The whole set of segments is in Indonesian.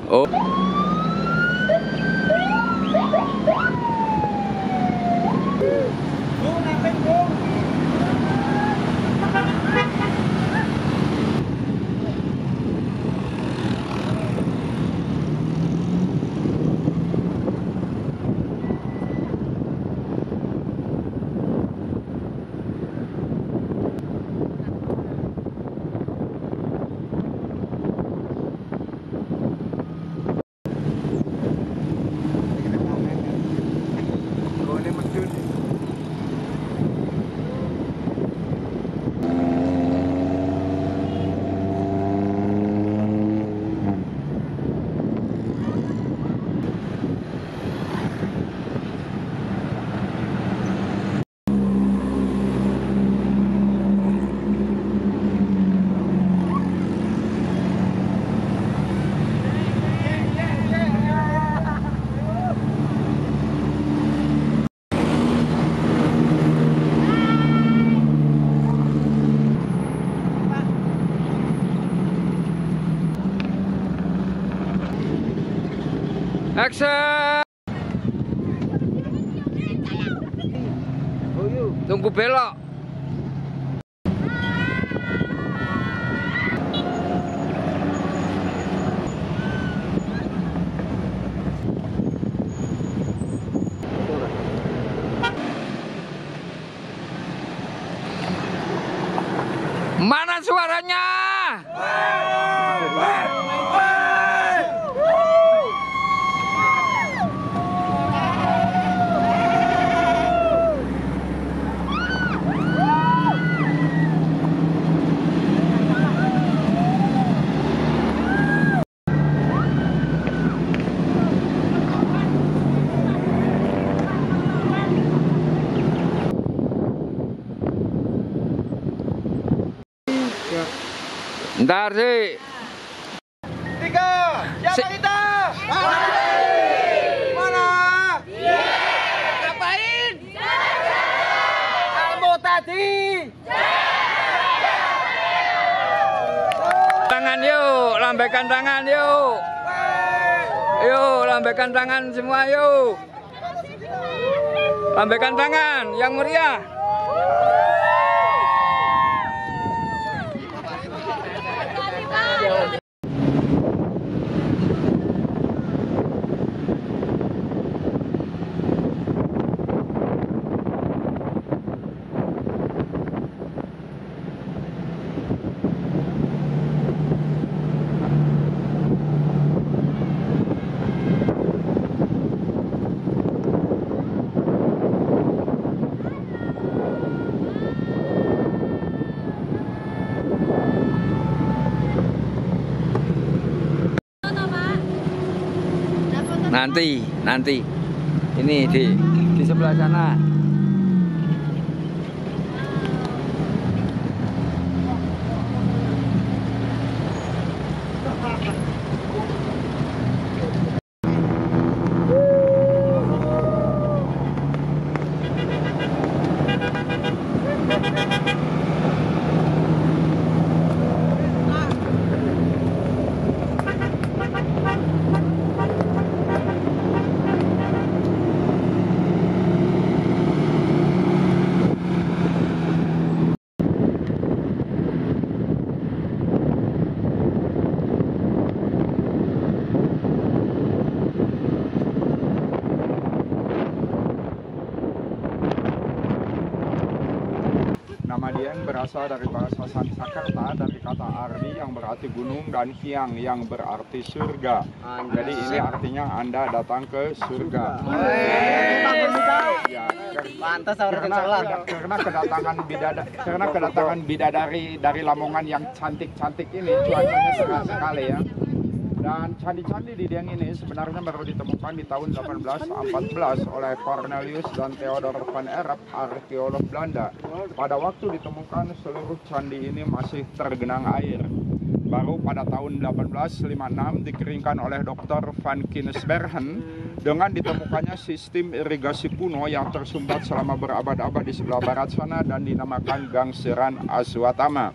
Oh. Action! Tunggu belok. Mana suaranya? Ntar sih. 3, siapa kita? Mana? Ngapain? Kamu tadi. Tangan yuk, lambaikan tangan yuk. Yuk, lambaikan tangan semua yuk. Lambaikan tangan yang meriah. Nanti ini di sebelah sana. Nama Dieng berasal dari bahasa Sanskerta dari kata Ardi yang berarti gunung dan Hyang yang berarti surga. Jadi ini artinya Anda datang ke surga. Ya, karena kedatangan bidadari dari Lamongan yang cantik-cantik ini, cuacanya cerah sekali ya. Dan candi-candi di Dieng ini sebenarnya baru ditemukan di tahun 1814 oleh Cornelius dan Theodor van Erp, arkeolog Belanda. Pada waktu ditemukan seluruh candi ini masih tergenang air. Baru pada tahun 1856 dikeringkan oleh Dr. Van Kinsbergen dengan ditemukannya sistem irigasi kuno yang tersumbat selama berabad-abad di sebelah barat sana dan dinamakan Gangseran Aswatama.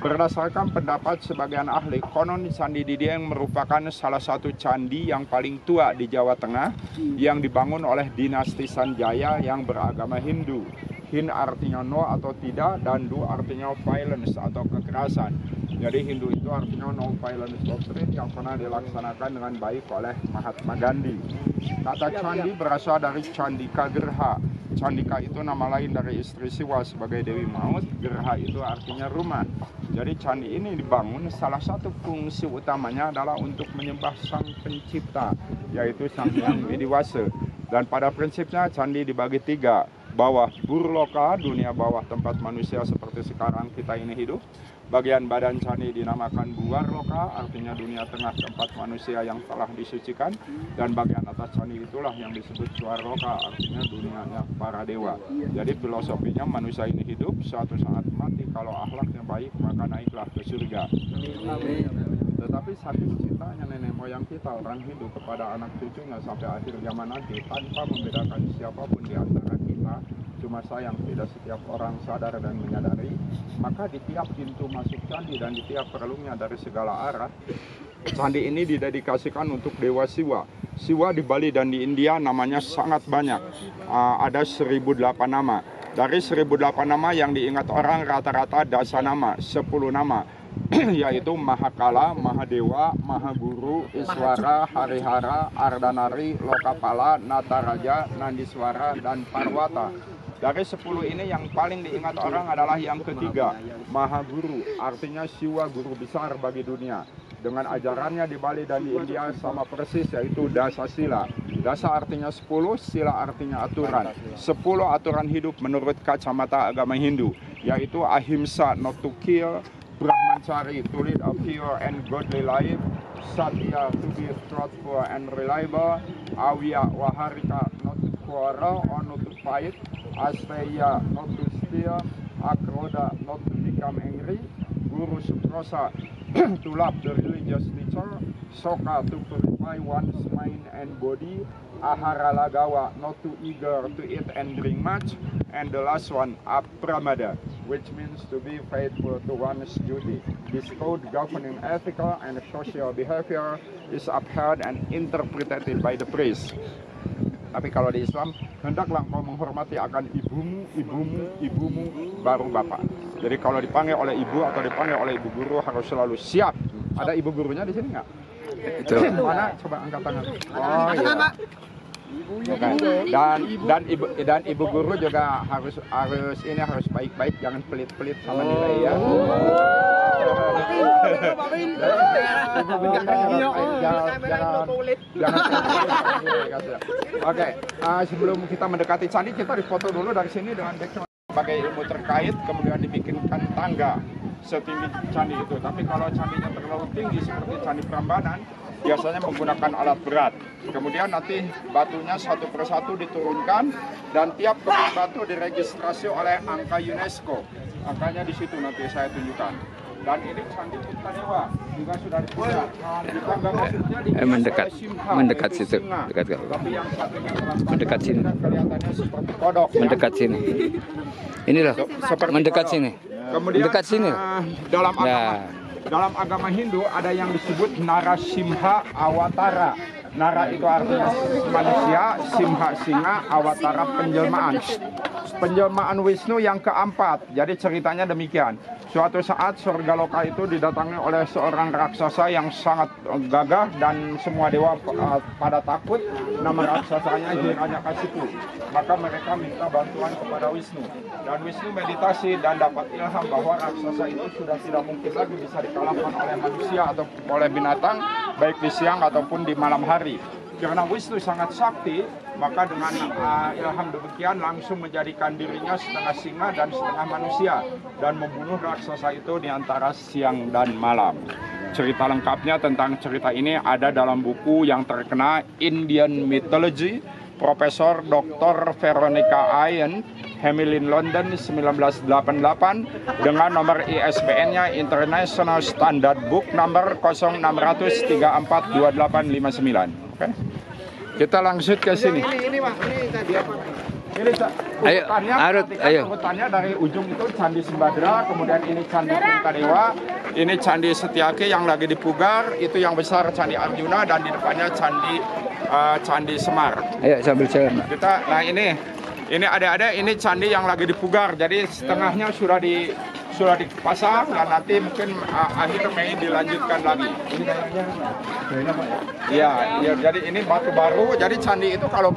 Berdasarkan pendapat sebagian ahli, konon Candi Didieng merupakan salah satu candi yang paling tua di Jawa Tengah yang dibangun oleh dinasti Sanjaya yang beragama Hindu. Hin artinya no atau tidak, dan du artinya violence atau kekerasan. Jadi Hindu itu artinya no violence doctrine yang pernah dilaksanakan dengan baik oleh Mahatma Gandhi. Kata candi berasal dari Candika Gerha. Candika itu nama lain dari istri Siwa sebagai Dewi Maut. Gerha itu artinya rumah. Jadi candi ini dibangun, salah satu fungsi utamanya adalah untuk menyembah sang pencipta, yaitu Sang Hyang Widiwasa. Dan pada prinsipnya candi dibagi tiga. Bawah burloka, dunia bawah tempat manusia seperti sekarang kita ini hidup. Bagian badan candi dinamakan buarloka, artinya dunia tengah tempat manusia yang telah disucikan. Dan bagian atas candi itulah yang disebut suarloka, artinya dunianya para dewa. Jadi filosofinya manusia ini hidup, suatu saat mati, kalau akhlaknya baik maka naiklah ke surga. Tetapi saking cintanya nenek moyang kita, orang Hindu, kepada anak cucunya sampai akhir zaman nanti, tanpa membedakan siapapun di antara kita, cuma sayang tidak setiap orang sadar dan menyadari, maka di tiap pintu masuk candi dan di tiap relungnya dari segala arah, candi ini didedikasikan untuk Dewa Siwa. Siwa di Bali dan di India namanya sangat banyak, ada 1008 nama. Dari 1008 nama yang diingat orang rata-rata dasanama, 10 nama, yaitu Mahakala, Mahadewa, Mahaguru, Iswara, Harihara, Ardanari, Lokapala, Nataraja, Nandiswara, dan Parwata. Dari 10 ini yang paling diingat orang adalah yang ketiga, Mahaguru, artinya Siwa guru besar bagi dunia. Dengan ajarannya di Bali dan di India sama persis, yaitu Dasa Sila. Dasa artinya 10, sila artinya aturan. 10 aturan hidup menurut kacamata agama Hindu, yaitu ahimsa, not to kill, Brahmacari, to lead a pure and godly life, Satya, to be truthful and reliable, Awiya, Waharika, not to quarrel or not to fight, Asteya, not to steal, Akroda, not to become angry, Guru Sutrosa, to love the religious teacher, Soka, to purify one's mind and body, Ahara Lagawa, not too eager to eat and drink much, and the last one, Apramada, which means to be faithful to one's duty. This code governing ethical and social behavior is upheld and interpreted by the priest. Tapi kalau di Islam, hendaklah engkau menghormati akan ibumu, ibumu, ibumu, baru bapak. Jadi kalau dipanggil oleh ibu atau dipanggil oleh ibu guru harus selalu siap. Ada ibu gurunya di sini nggak? Itu. Mana? Coba angkat tangan. Oh iya. Dan ibu guru juga harus baik-baik, jangan pelit-pelit sama nilai ya. Oke, sebelum kita mendekati candi, kita difoto dulu dari sini dengan background sebagai ilmu terkait, kemudian dibikinkan tangga setinggi candi itu. Tapi kalau candinya terlalu tinggi seperti Candi Prambanan, biasanya menggunakan alat berat. Kemudian nanti batunya satu persatu diturunkan dan tiap keping batu diregistrasi oleh angka UNESCO. Angkanya di situ nanti saya tunjukkan. Dan ini Candi Puntadewa juga sudah dibuat. Mendekat situ, dekat. Tapi yang satunya Mendekat sini. kelihatannya seperti kodok. Mendekat sini. Inilah. Mendekat sini. Kemudian Mendekat sini. Dalam agama Hindu ada yang disebut Narasimha Awatara. Nara itu artinya manusia, Simha singa, Awatara penjelmaan. Penjelmaan Wisnu yang keempat. Jadi ceritanya demikian. Suatu saat Surgaloka itu didatangi oleh seorang raksasa yang sangat gagah dan semua dewa pada takut. Nama raksasanya Hiranyakasipu. Maka mereka minta bantuan kepada Wisnu. Dan Wisnu meditasi dan dapat ilham bahwa raksasa itu sudah tidak mungkin lagi bisa dikalahkan oleh manusia atau oleh binatang, baik di siang ataupun di malam hari. Karena Wisnu sangat sakti, maka dengan ilham demikian langsung menjadikan dirinya setengah singa dan setengah manusia dan membunuh raksasa itu di antara siang dan malam. Cerita lengkapnya tentang cerita ini ada dalam buku yang terkenal Indian Mythology, Profesor Dr. Veronica Ian, Hamilton London 1988 dengan nomor ISBN-nya International Standard Book nomor 0600342859. Oke. Kita langsung ke sini. Ini Pak, ini tadi apa? Ini Ayo, urutannya, Arut, perhatikan ayo. urutannya dari ujung itu Candi Sembadra, kemudian ini Candi Tirtadewa, ini Candi Setyaki yang lagi dipugar, itu yang besar Candi Arjuna, dan di depannya Candi Semar. Ayo sambil jalan. Nah ini adik-adik, ini candi yang lagi dipugar, jadi setengahnya sudah dipasang dan nanti mungkin akhir Mei dilanjutkan lagi. Ini kayaknya, ya, jadi ini batu baru. Jadi candi itu kalau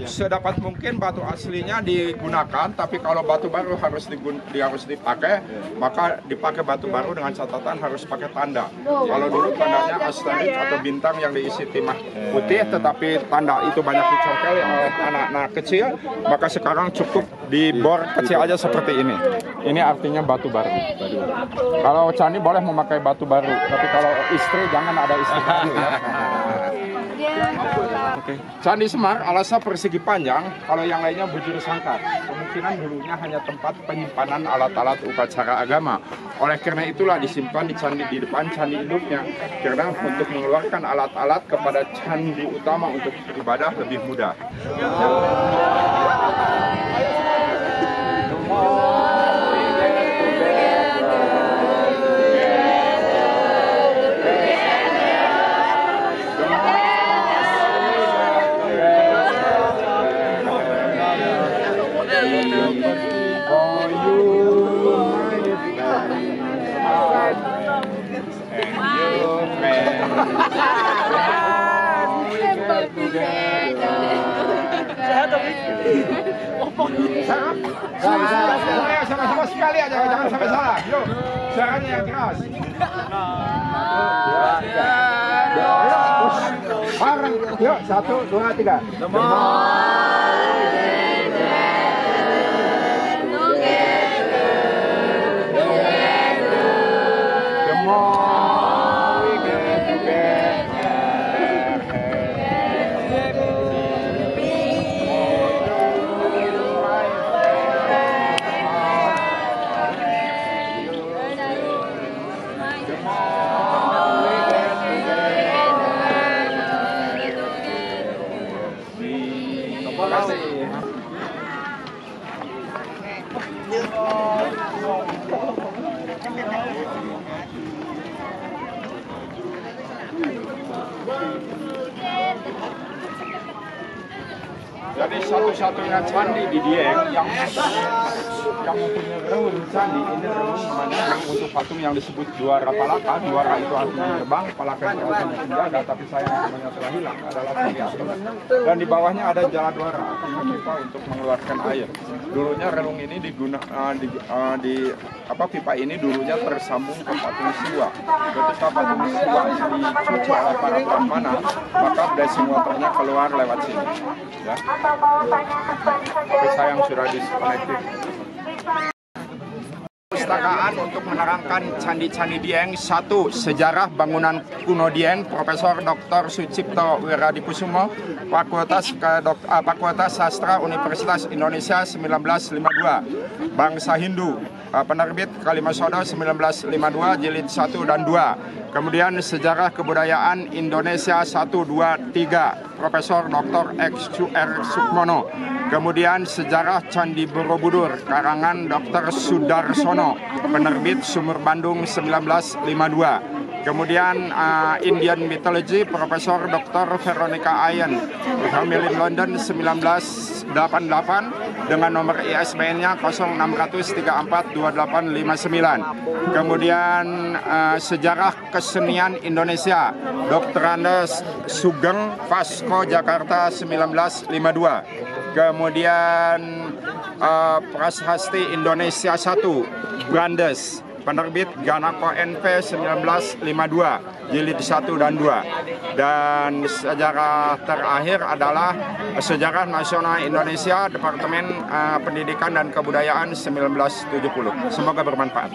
sedapat mungkin batu aslinya digunakan, tapi kalau batu baru harus dipakai, maka dipakai batu baru dengan catatan harus pakai tanda. Kalau dulu tandanya asteroid atau bintang yang diisi timah putih, tetapi tanda itu banyak dicongkel oleh anak-anak kecil, maka sekarang cukup dibor kecil aja seperti ini. Ini artinya batu baru. Kalau candi boleh memakai batu baru, tapi kalau istri jangan ada istri baru ya. Candi Semar alasnya persegi panjang, kalau yang lainnya bujur sangkar. Kemungkinan dulunya hanya tempat penyimpanan alat-alat upacara agama. Oleh karena itulah disimpan di depan candi induknya. Karena untuk mengeluarkan alat-alat kepada candi utama untuk beribadah lebih mudah. Sama-sama sekali aja, jangan sampai salah. Yuk, suaranya yang keras. Bareng, yuk, 1, 2, 3. Jadi satu-satunya candi di Dieng yang mempunyai reun candi, ini reun mana untuk patung yang disebut Dwara Palaka. Dwara itu artinya gerbang, Palaka itu artinya penjaga, tapi sayang namanya telah hilang, adalah candi atas. Dan di bawahnya ada Jaladwara, artinya pipa untuk mengeluarkan air. Dulunya relung ini pipa ini dulunya tersambung ke patung Siwa. Ketika patung Siwa dicuci oleh para brahmana, maka blessing waternya keluar lewat sini. Ya. Tapi sayang sudah disconnected. Perpustakaan untuk menerangkan candi-candi Dieng. 1. Sejarah bangunan kuno Dieng, Profesor Dr. Sucipto Wiradipusumo, Fakultas Sastra Universitas Indonesia 1952. Bangsa Hindu, penerbit Kalimasodo 1952, jilid 1 dan 2. Kemudian Sejarah Kebudayaan Indonesia 1, 2, 3, Profesor Dr. XR Sukmono. Kemudian Sejarah Candi Borobudur, karangan Dr. Sudarsono, penerbit Sumur Bandung 1952. Kemudian Indian Mythology, Profesor Dr. Veronica Ayen, Hamilton London 1988, dengan nomor ISBN-nya 0634285859. Kemudian Sejarah Kesenian Indonesia, Dr. Andes Sugeng, Vasco, Jakarta 1952. Kemudian Prasasti Indonesia 1, Brandes, penerbit Ganako NP 1952, jilid 1 dan 2. Dan sejarah terakhir adalah Sejarah Nasional Indonesia, Departemen Pendidikan dan Kebudayaan 1970. Semoga bermanfaat.